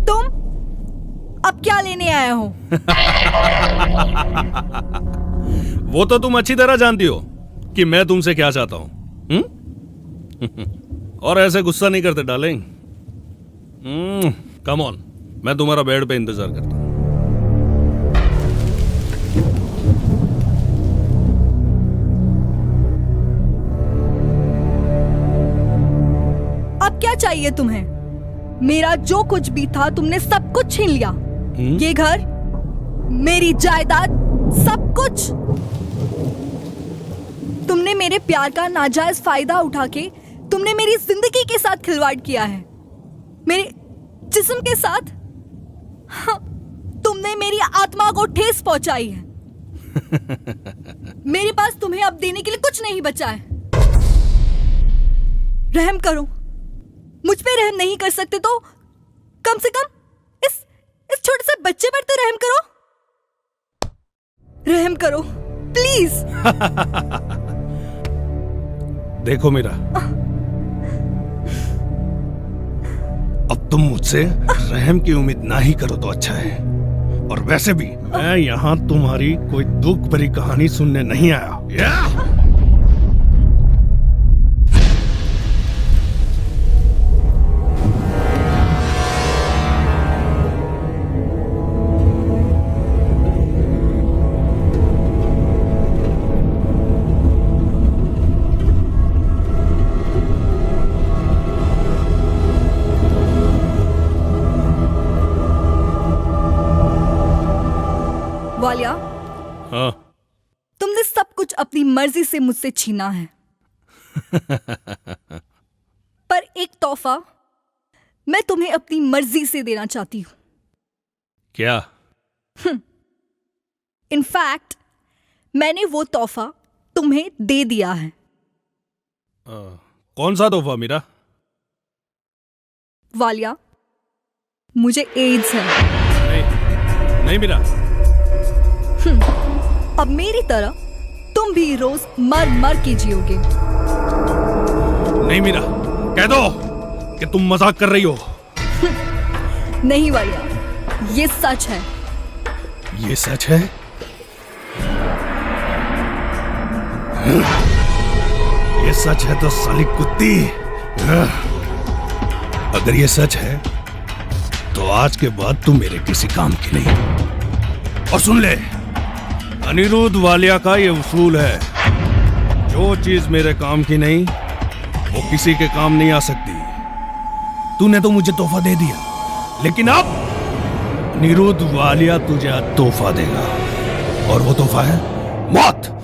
तुम अब क्या लेने आए हो? वो तो तुम अच्छी तरह जानती हो कि मैं तुमसे क्या चाहता हूं। और ऐसे गुस्सा नहीं करते डार्लिंग। कम ऑन, मैं तुम्हारा बेड पे इंतजार करता हूं। अब क्या चाहिए तुम्हें? मेरा जो कुछ भी था तुमने सब कुछ छीन लिया। ये घर, मेरी जायदाद, सब कुछ। तुमने मेरे प्यार का नाजायज फायदा उठा के तुमने मेरी जिंदगी के साथ खिलवाड़ किया है, मेरे जिस्म के साथ। हाँ, तुमने मेरी आत्मा को ठेस पहुंचाई है। मेरे पास तुम्हें अब देने के लिए कुछ नहीं बचा है। रहम करो, मुझ पे रहम नहीं कर सकते तो कम से कम इस छोटे से बच्चे पर तो रहम करो। रहम करो प्लीज। देखो मीरा, अब तुम मुझसे रहम की उम्मीद ना ही करो तो अच्छा है। और वैसे भी मैं यहाँ तुम्हारी कोई दुख भरी कहानी सुनने नहीं आया। वालिया, हाँ। तुमने सब कुछ अपनी मर्जी से मुझसे छीना है। पर एक तोहफा मैं तुम्हें अपनी मर्जी से देना चाहती हूं। क्या? इनफैक्ट मैंने वो तोहफा तुम्हें दे दिया है। कौन सा तोहफा मीरा? वालिया, मुझे एड्स है। नहीं, नहीं मीरा। अब मेरी तरह तुम भी रोज मर मर के जियोगे। नहीं मीरा, कह दो कि तुम मजाक कर रही हो। नहीं वालिया, ये सच है। ये सच है? ये सच है तो साली कुत्ती, अगर ये सच है तो आज के बाद तू मेरे किसी काम की नहीं। और सुन ले, अनिरुद्ध वालिया का ये उसूल है, जो चीज मेरे काम की नहीं वो किसी के काम नहीं आ सकती। तूने तो मुझे तोहफा दे दिया, लेकिन अब अनिरुद्ध वालिया तुझे तोहफा देगा, और वो तोहफा है मौत।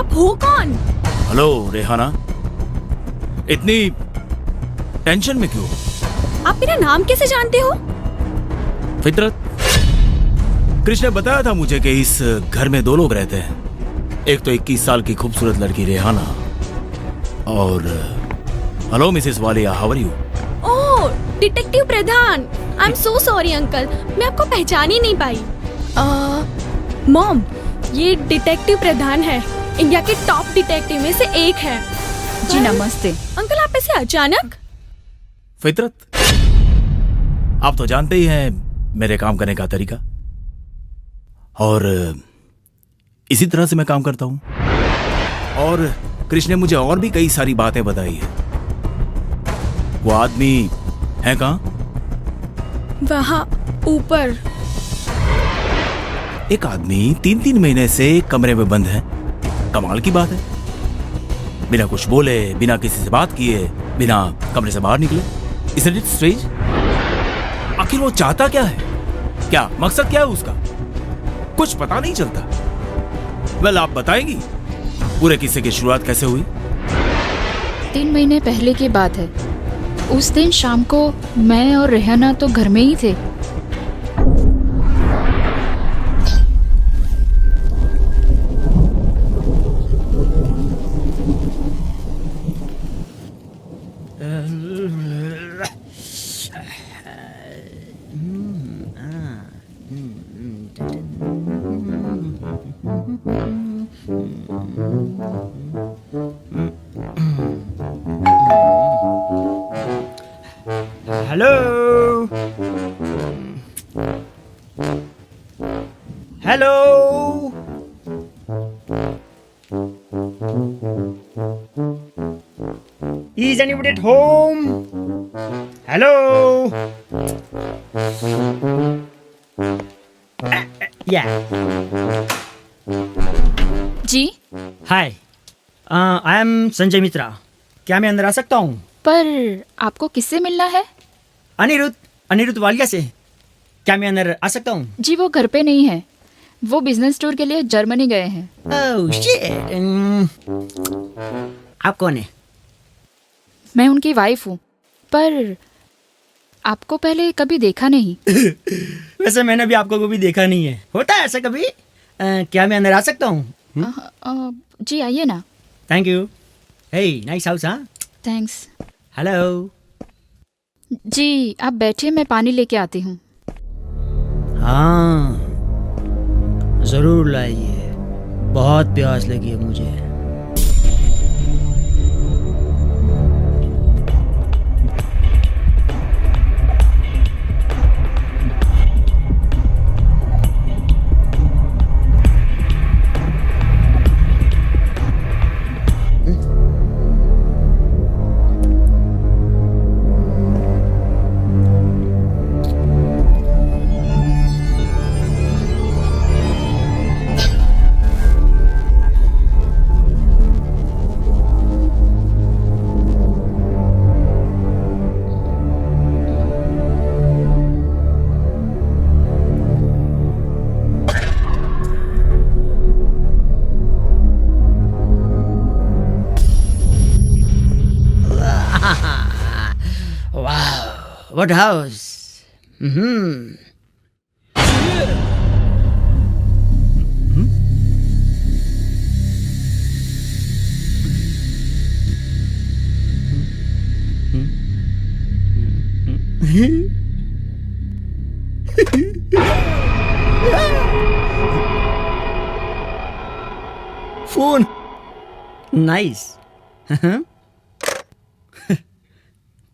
आप हो कौन? हेलो रेहाना, इतनी टेंशन में क्यों? आप मेरा नाम कैसे जानते हो? फितरत, कृष्ण ने बताया था मुझे कि इस घर में 2 लोग रहते हैं। एक तो 21 साल की खूबसूरत लड़की रेहाना और hello Mrs Walia, how are you? Oh, detective Pradhan. I am so sorry uncle, मैं आपको पहचान ही नहीं पाई। मॉम, ये डिटेक्टिव प्रधान है, इंडिया के टॉप डिटेक्टिव में से एक है। जी नमस्ते। अंकल, आप ऐसे अचानक? फितरत, आप तो जानते ही हैं मेरे काम करने का तरीका, और इसी तरह से मैं काम करता हूं। और कृष्ण ने मुझे और भी कई सारी बातें बताई है। वो आदमी है कहां? वहाँ ऊपर। एक आदमी 3-3 महीने से कमरे में बंद है। कमाल की बात है, बिना कुछ बोले, बिना किसी से बात किए, बिना कमरे से बाहर निकले। Isn't it strange? आखिर वो चाहता क्या है? क्या मकसद क्या है उसका? कुछ पता नहीं चलता। वेल, आप बताएंगी पूरे किस्से की शुरुआत कैसे हुई? 3 महीने पहले की बात है। उस दिन शाम को मैं और रेहाना तो घर में ही थे। Hello hello, is anybody at home? Hello, या जी, हाय, आई एम संजय मित्रा। क्या मैं अंदर आ सकता हूँ? पर आपको किससे मिलना है? अनिरुद्ध वालिया से। क्या मैं अंदर आ सकता हूँ? जी, वो घर पे नहीं है। वो बिजनेस टूर के लिए जर्मनी गए हैं। Oh shit. आप कौन है? मैं उनकी वाइफ हूँ, पर आपको पहले कभी देखा नहीं। वैसे मैंने भी आपको कभी देखा नहीं है। होता है ऐसा कभी? क्या मैं अंदर आ सकता हूँ? जी आइए ना। Thank you. Hey, nice house. हाँ, थैंक्स। हेलो। जी आप बैठिए, मैं पानी लेके आती हूँ। हाँ, जरूर लाइए, बहुत प्यास लगी है मुझे। What house? Phone. Nice.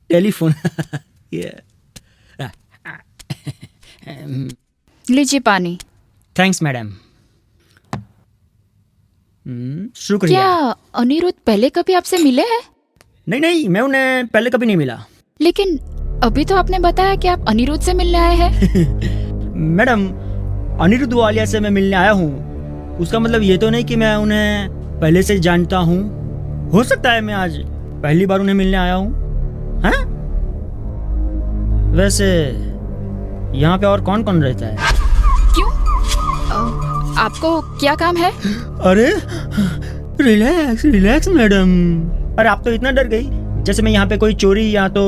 Telephone. Yeah. लीजिए पानी। Thanks madam. शुक्रिया। क्या अनिरुद्ध पहले कभी आपसे मिले हैं? नहीं, मैं उन्हें पहले कभी नहीं मिला। लेकिन अभी तो आपने बताया कि आप अनिरुद्ध से मिलने आए हैं। मैडम, अनिरुद्ध वालिया से मैं मिलने आया हूँ, उसका मतलब ये तो नहीं कि मैं उन्हें पहले से जानता हूँ। हो सकता है मैं आज पहली बार उन्हें मिलने आया हूँ। हाँ? वैसे यहाँ पे और कौन कौन रहता है? क्यों? आपको क्या काम है? अरे रिलैक्स रिलैक्स मैडम। अरे आप तो इतना डर गई जैसे मैं यहाँ पे कोई चोरी या तो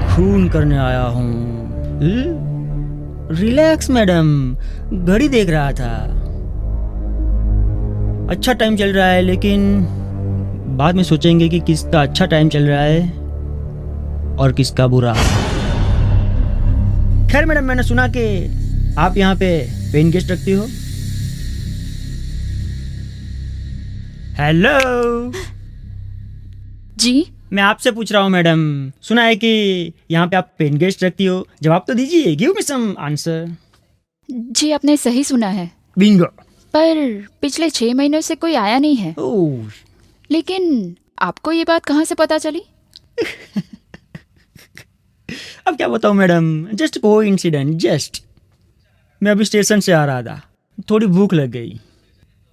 खून करने आया हूँ। रिलैक्स मैडम, घड़ी देख रहा था। अच्छा टाइम चल रहा है, लेकिन बाद में सोचेंगे कि किसका अच्छा टाइम चल रहा है और किसका बुरा। खैर मैडम, मैंने सुना कि आप यहाँ पे पेन गेस्ट रखती हो। हेलो, जी मैं आपसे पूछ रहा हूँ मैडम, सुना है कि यहाँ पे आप पेन गेस्ट रखती हो। जवाब तो दीजिए, गिव मी सम आंसर। जी आपने सही सुना है, बिंगो। पर पिछले 6 महीनों से कोई आया नहीं है। ओह, लेकिन आपको ये बात कहाँ से पता चली? अब क्या बताऊँ मैडम, जस्ट कोइंसिडेंट। जस्ट मैं अभी स्टेशन से आ रहा था, थोड़ी भूख लग गई।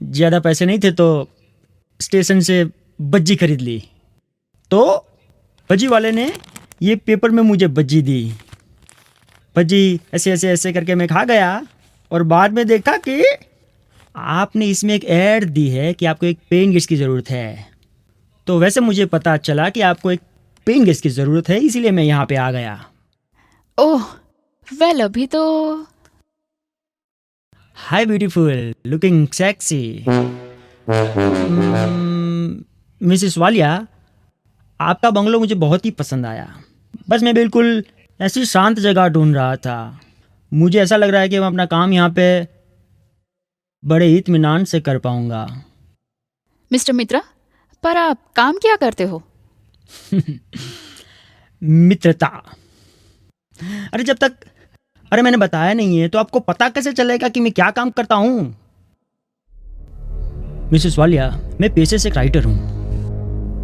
ज़्यादा पैसे नहीं थे तो स्टेशन से बज्जी खरीद ली। तो बज्जी वाले ने ये पेपर में मुझे बज्जी दी। बज्जी ऐसे ऐसे ऐसे करके मैं खा गया और बाद में देखा कि आपने इसमें एक ऐड दी है कि आपको एक पेन गेस्ट की ज़रूरत है। तो वैसे मुझे पता चला कि आपको एक पेन गेस्ट की ज़रूरत है, इसीलिए मैं यहाँ पे आ गया। ओह वेल, अभी तो हाय beautiful, looking sexy. Mrs Walia, आपका बंगलो मुझे बहुत ही पसंद आया। बस मैं बिल्कुल ऐसी शांत जगह ढूंढ रहा था। मुझे ऐसा लग रहा है कि मैं अपना काम यहाँ पे बड़े इत्मीनान से कर पाऊंगा। मिस्टर मित्रा, पर आप काम क्या करते हो? मित्रता। अरे मैंने बताया नहीं है तो आपको पता कैसे चलेगा कि मैं क्या काम करता हूँ? मिसेस वालिया, मैं पेशे से एक राइटर हूँ।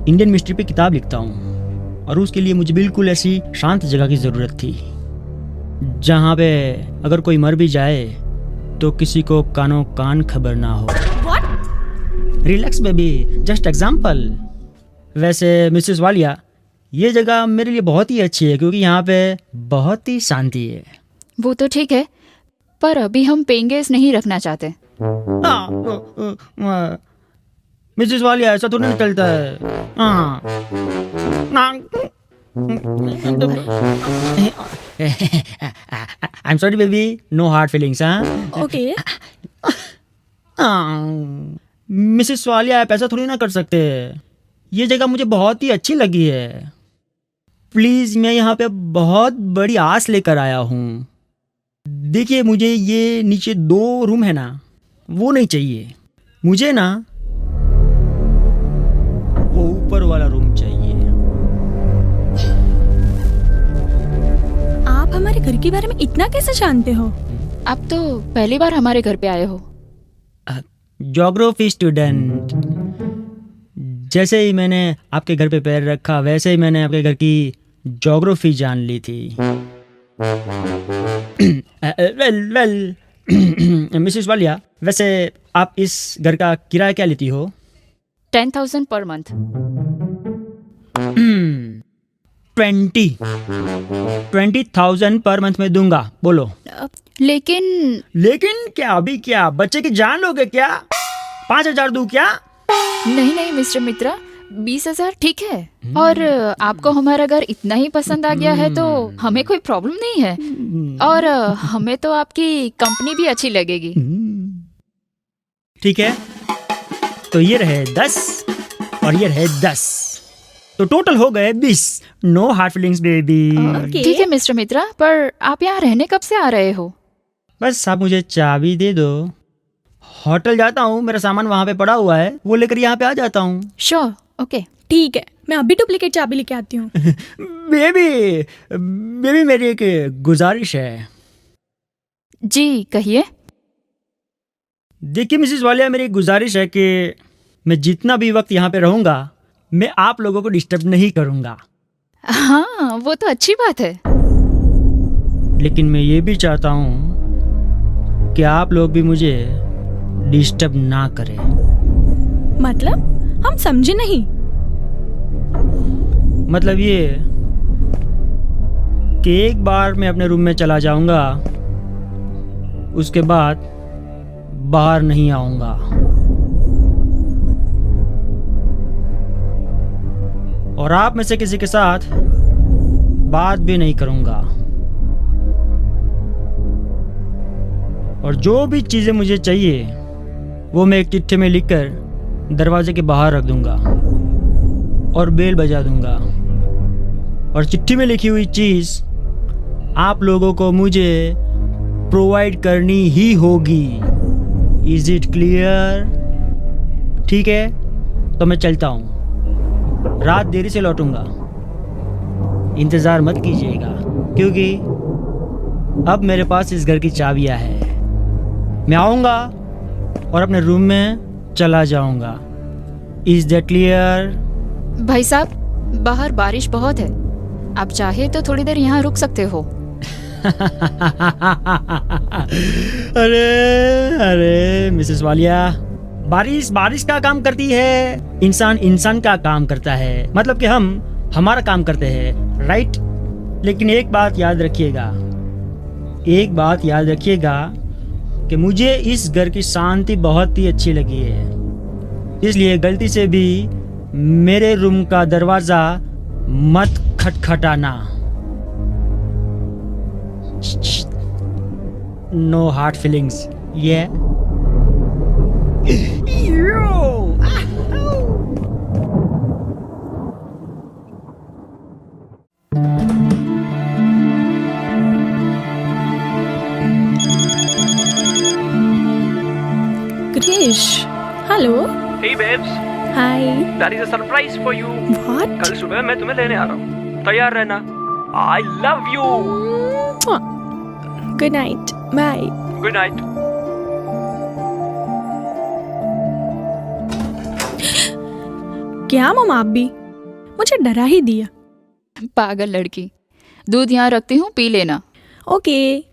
इंडियन मिस्ट्री पे किताब लिखता हूँ और उसके लिए मुझे बिल्कुल ऐसी शांत जगह की ज़रूरत थी जहाँ पे अगर कोई मर भी जाए तो किसी को कानों कान खबर ना हो। Relax baby, just example. वैसे मिसेस वालिया, ये जगह मेरे लिए बहुत ही अच्छी है क्योंकि यहाँ पे बहुत ही शांति है। वो तो ठीक है, पर अभी हम पेइंग गेस्ट नहीं रखना चाहते। मिसेस वालिया, ऐसा थोड़ी ना चलता है। I am sorry baby, no hard feelings. Okay, Mrs Walia, आप ऐसा थोड़ी ना कर सकते। ये जगह मुझे बहुत ही अच्छी लगी है। प्लीज, मैं यहाँ पे बहुत बड़ी आस लेकर आया हूँ। देखिए, मुझे ये नीचे 2 रूम है ना, वो नहीं चाहिए। मुझे ना वो ऊपर वाला रूम चाहिए। आप हमारे घर के बारे में इतना कैसे जानते हो? आप तो पहली बार हमारे घर पे आए हो। Geography student. जैसे ही मैंने आपके घर पे पैर रखा वैसे ही मैंने आपके घर की ज्योग्राफी जान ली थी। वेल मिसेस वालिया, वैसे आप इस घर का किराया क्या लेती हो? 10,000 पर मंथ। 20,000 पर मंथ में दूंगा। बोलो। लेकिन क्या? अभी क्या बच्चे की जान लोगे क्या? 5,000 दूं क्या? नहीं मिस्टर मित्रा, 20,000 ठीक है। और आपको हमारा घर इतना ही पसंद आ गया है तो हमें कोई प्रॉब्लम नहीं है। और हमें तो आपकी कंपनी भी अच्छी लगेगी। ठीक है, तो ये रहे 10 और ये रहे 10, तो टोटल हो गए 20। No hard feelings baby. Okay. ठीक है मिस्टर मित्रा, पर आप यहाँ रहने कब से आ रहे हो? बस आप मुझे चाबी दे दो, होटल जाता हूँ, मेरा सामान वहाँ पे पड़ा हुआ है, वो लेकर यहाँ पे आ जाता हूँ। Sure, okay. ठीक है, मैं अभी डुप्लीकेट चाबी लेके आती हूँ। बेबी मेरी एक गुजारिश है। जी कहिए। देखिए मिसेस वालिया, मेरी एक गुजारिश है कि मैं जितना भी वक्त यहाँ पे रहूँगा मैं आप लोगों को डिस्टर्ब नहीं करूँगा। हाँ, वो तो अच्छी बात है। लेकिन मैं ये भी चाहता हूँ कि आप लोग भी मुझे डिस्टर्ब ना करें। मतलब? हम समझे नहीं। मतलब ये कि एक बार मैं अपने रूम में चला जाऊंगा, उसके बाद बाहर नहीं आऊंगा। और आप में से किसी के साथ बात भी नहीं करूंगा। और जो भी चीजें मुझे चाहिए वो मैं एक चिट्ठी में लिखकर दरवाजे के बाहर रख दूंगा और बेल बजा दूंगा। और चिट्ठी में लिखी हुई चीज आप लोगों को मुझे प्रोवाइड करनी ही होगी। Is it clear? ठीक है, तो मैं चलता हूँ। रात देरी से लौटूंगा, इंतज़ार मत कीजिएगा, क्योंकि अब मेरे पास इस घर की चाबियाँ हैं। मैं आऊँगा और अपने रूम में चला जाऊँगा। Is that clear? भाई साहब, बाहर बारिश बहुत है, आप चाहे तो थोड़ी देर यहाँ रुक सकते हो। अरे अरे मिसेस वालिया, बारिश बारिश का काम करती है, इंसान इंसान का काम करता है। मतलब कि हम हमारा काम करते हैं, राइट? लेकिन एक बात याद रखिएगा कि मुझे इस घर की शांति बहुत ही अच्छी लगी है, इसलिए गलती से भी मेरे रूम का दरवाजा मत खटखटाना। नो हार्ड फीलिंग्स, ये Krish, hello. Hey babes, hi. that is a surprise for you. What? कल सुबह मैं तुम्हें लेने आ रहा हूँ, तैयार रहना। I love you. Good night, bye. Good night. क्या मम, आप भी मुझे डरा ही दिया। पागल लड़की, दूध यहाँ रखती हूँ, पी लेना। ओके।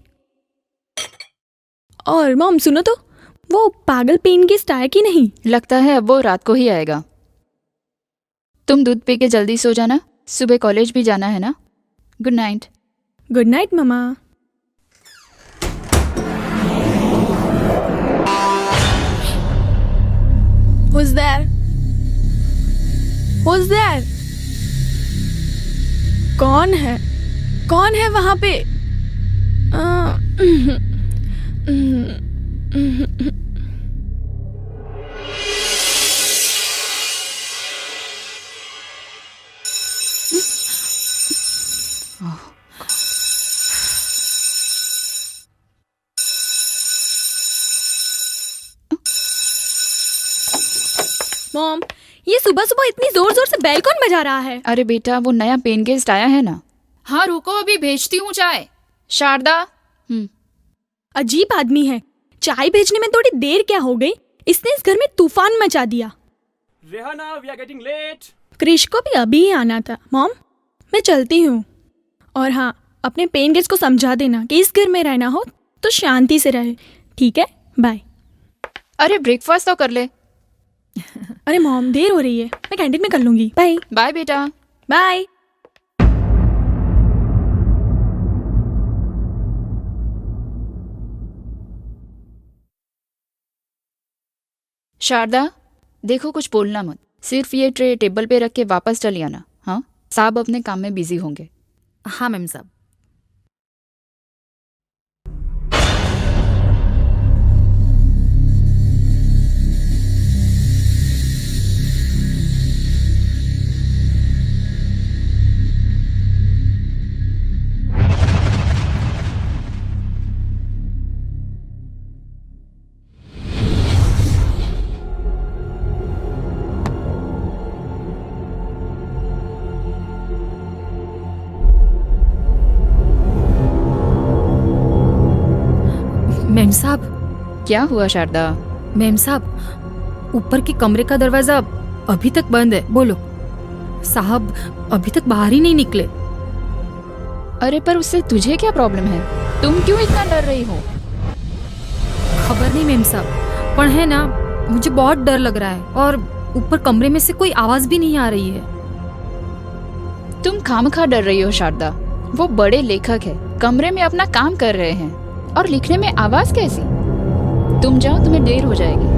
और मॉम सुनो तो, वो पागल पेन गेस्ट आया कि नहीं? लगता है अब वो रात को ही आएगा। तुम दूध पी के जल्दी सो जाना, सुबह कॉलेज भी जाना है ना। Good night. Good night mama. Who's there? Who's there? कौन है? कौन है वहां पे? मॉम, ये सुबह सुबह इतनी जोर जोर से बेल कौन बजा रहा है? अरे बेटा, वो नया पेन गेस्ट आया है ना। हाँ रुको, अभी भेजती हूँ चाय। शारदा। अजीब आदमी है, चाय भेजने में थोड़ी देर क्या हो गई, इसने इस घर में तूफान मचा दिया। Rihanna, we are getting late. Krrish को भी अभी ही आना था। मॉम, मैं चलती हूँ। और हाँ, अपने पेन गेस्ट को समझा देना कि इस घर में रहना हो तो शांति से रहे, ठीक है? बाय। अरे ब्रेकफास्ट तो कर ले। अरे मॉम, देर हो रही है, मैं कैंटीन में कर लूंगी। बाय। बाय बेटा। बाय। शारदा, देखो कुछ बोलना मत, सिर्फ ये ट्रे टेबल पे रख के वापस चली आना। हाँ, साहब अपने काम में बिजी होंगे। हाँ मैम साहब। मैम साहब। क्या हुआ शारदा? मैम साहब, ऊपर के कमरे का दरवाजा अभी तक बंद है। बोलो, साहब अभी तक बाहर ही नहीं निकले। अरे पर उससे तुझे क्या प्रॉब्लम है? तुम क्यों इतना डर रही हो? खबर नहीं मैम साहब, पर है ना, मुझे बहुत डर लग रहा है और ऊपर कमरे में से कोई आवाज भी नहीं आ रही है। तुम खामखा डर रही हो शारदा, वो बड़े लेखक है, कमरे में अपना काम कर रहे हैं और लिखने में आवाज कैसी? तुम जाओ, तुम्हें देर हो जाएगी।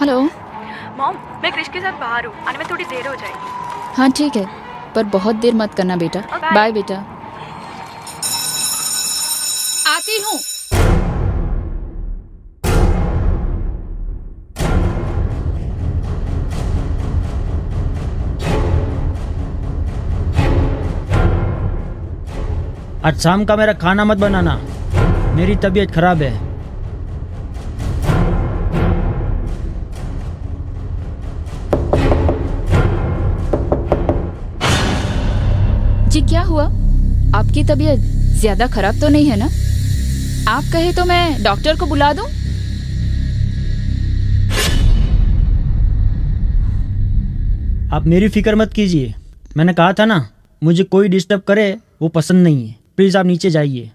हेलो। मॉम, मैं क्रिश के साथ बाहर हूँ, आने में थोड़ी देर हो जाएगी। हाँ ठीक है, पर बहुत देर मत करना बेटा। बाय। बाय बेटा। आती हूँ। आज शाम का मेरा खाना मत बनाना, मेरी तबीयत खराब है। जी क्या हुआ? आपकी तबीयत ज्यादा खराब तो नहीं है ना? आप कहे तो मैं डॉक्टर को बुला दूं? आप मेरी फिक्र मत कीजिए, मैंने कहा था ना, मुझे कोई डिस्टर्ब करे वो पसंद नहीं है। प्लीज आप नीचे जाइए।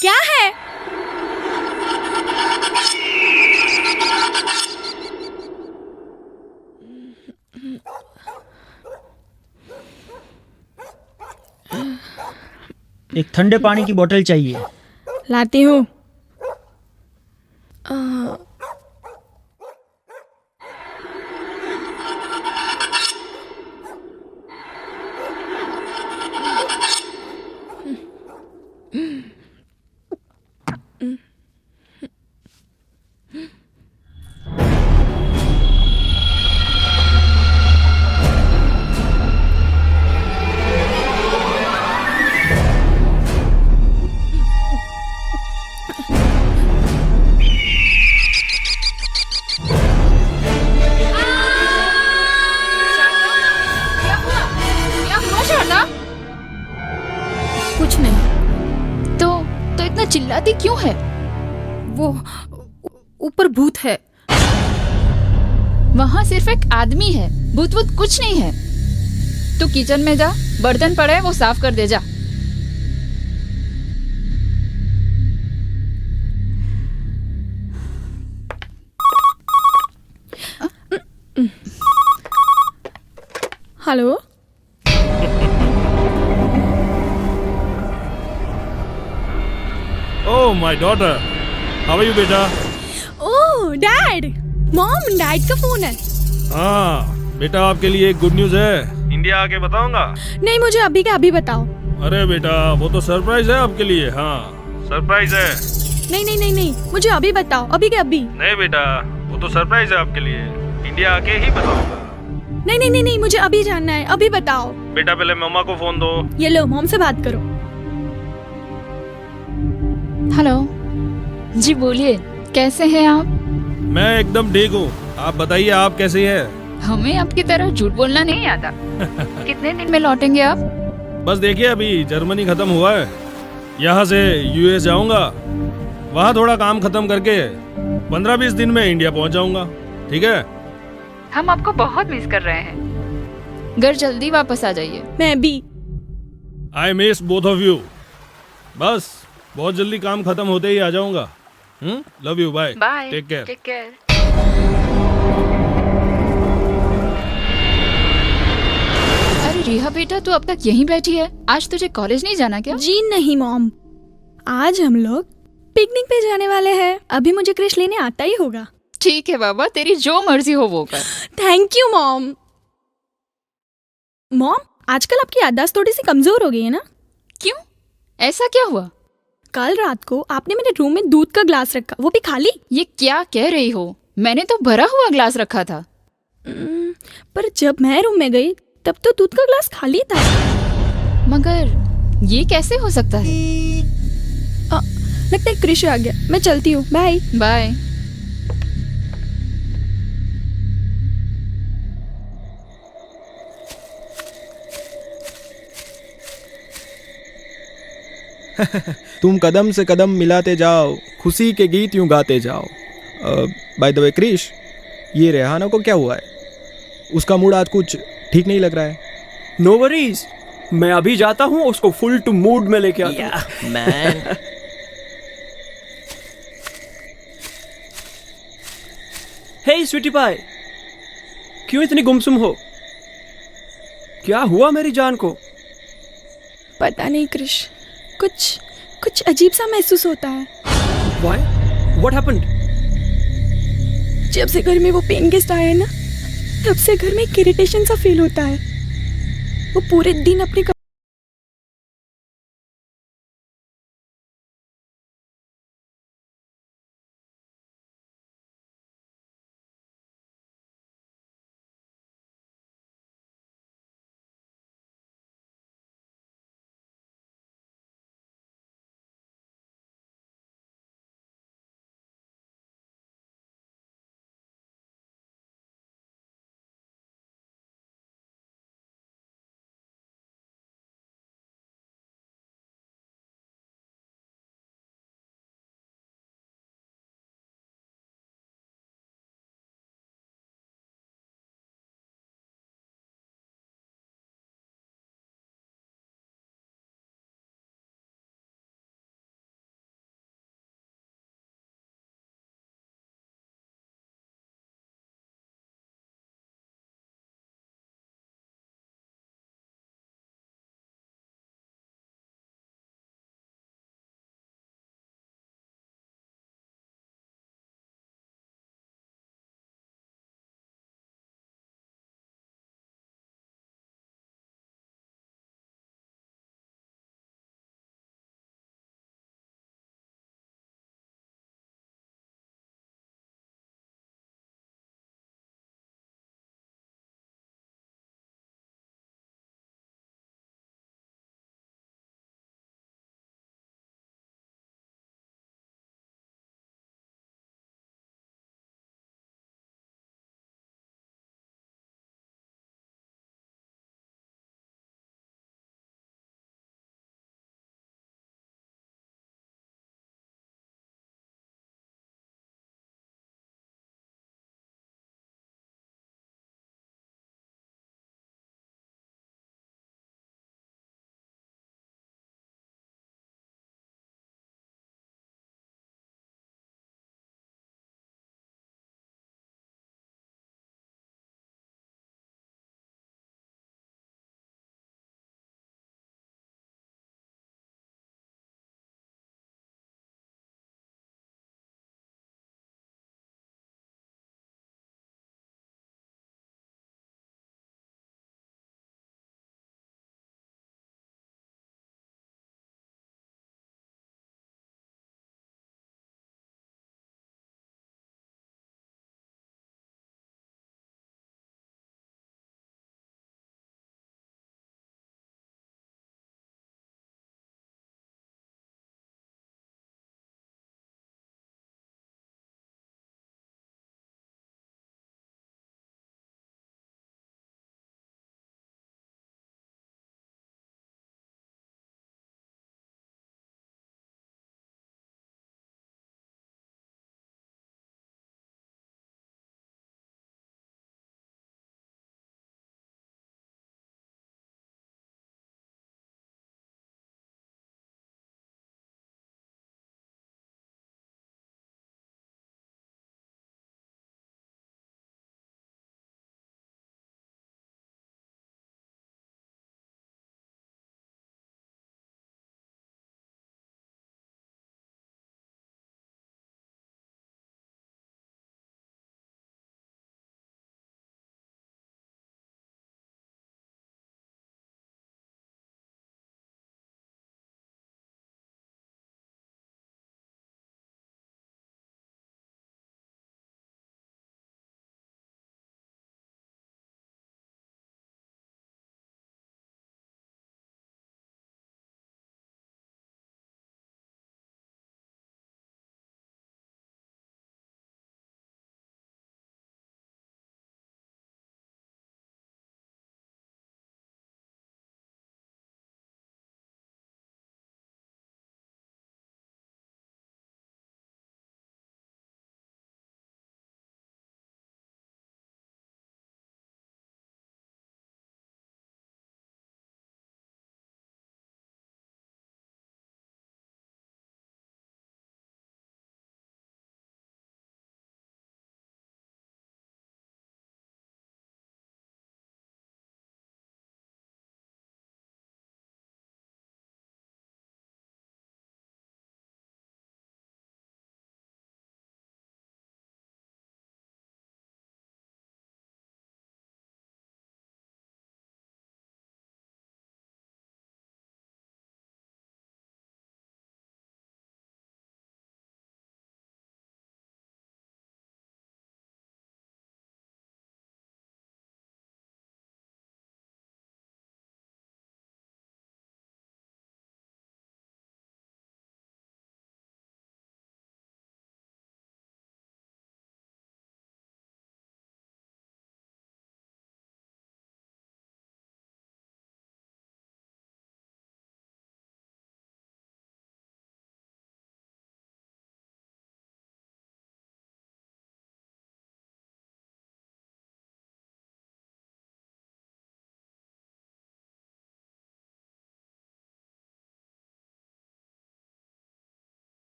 क्या है? एक ठंडे पानी की बोतल चाहिए। लाती हूँ। क्या हुआ शारदा? कुछ नहीं। तो इतना चिल्लाती क्यों है? वो ऊपर भूत है। वहाँ सिर्फ एक आदमी है, भूत वूत कुछ नहीं है। तू किचन में जा, बर्तन पड़े वो साफ कर दे जा। Hello. Oh, my daughter. How are you, बेटा? ओह डैड, मॉम, डैड का फोन है। हाँ बेटा, आपके लिए एक गुड न्यूज है। इंडिया आके बताऊंगा। नहीं, मुझे अभी के अभी बताओ। अरे बेटा, वो तो सरप्राइज है आपके लिए। हाँ, सरप्राइज है। नहीं नहीं नहीं नहीं, मुझे अभी बताओ, अभी के अभी। नहीं बेटा, वो तो सरप्राइज है आपके लिए। इंडिया आके ही बताऊंगा। नहीं नहीं नहीं नहीं, मुझे अभी जानना है, अभी बताओ। बेटा, पहले मम्मा को फोन दो। ये लो, मॉम से बात करो। हेलो जी, बोलिए, कैसे हैं आप? मैं एकदम ठीक हूँ। आप बताइए, आप कैसे हैं? हमें आपकी तरह झूठ बोलना नहीं आता। कितने दिन में लौटेंगे आप? बस देखिए, अभी जर्मनी खत्म हुआ है, यहाँ से यूएस जाऊंगा, वहाँ थोड़ा काम खत्म करके 15-20 दिन में इंडिया पहुँच जाऊंगा। ठीक है? हम आपको बहुत मिस कर रहे हैं। घर जल्दी वापस आ जाइए। मैं भी। I miss both of you. बस बहुत जल्दी काम खत्म होते ही आ जाऊंगा। Love you, bye. Bye, take care. Take care. अरे रिहा बेटा, तू अब तक यहीं बैठी है? आज तुझे कॉलेज नहीं जाना क्या? जी नहीं मॉम, आज हम लोग पिकनिक पे जाने वाले हैं। अभी मुझे क्रिश लेने आता ही होगा। ठीक है बाबा, तेरी जो मर्जी हो वो कर। Thank you mom. मॉम, आजकल आपकी याददाश्त थोड़ी सी कमजोर हो गई है ना? क्यों, ऐसा क्या हुआ? कल रात को आपने मेरे रूम में दूध का ग्लास रखा, वो भी खाली। ये क्या कह रही हो? मैंने तो भरा हुआ ग्लास रखा था। पर जब मैं रूम में गई तब तो दूध का ग्लास खाली था। मगर ये कैसे हो सकता है? लगता है क्रिश आ गया। मैं चलती हूँ, बाय बाय। तुम कदम से कदम मिलाते जाओ, खुशी के गीत यूं गाते जाओ। बाय द वे क्रिश, ये रेहाना को क्या हुआ है? उसका मूड आज कुछ ठीक नहीं लग रहा है। नो वरीज, मैं अभी जाता हूँ, उसको फुल टू मूड में लेके आता हूँ। मैन हाय स्वीटी पाई, क्यों इतनी गुमसुम हो? क्या हुआ मेरी जान को? पता नहीं क्रिश, कुछ कुछ अजीब सा महसूस होता है। Why? What happened? जब से घर में वो पेन गेस्ट आए हैं ना, तब से घर में एक इरिटेशन सा फील होता है। वो पूरे दिन अपने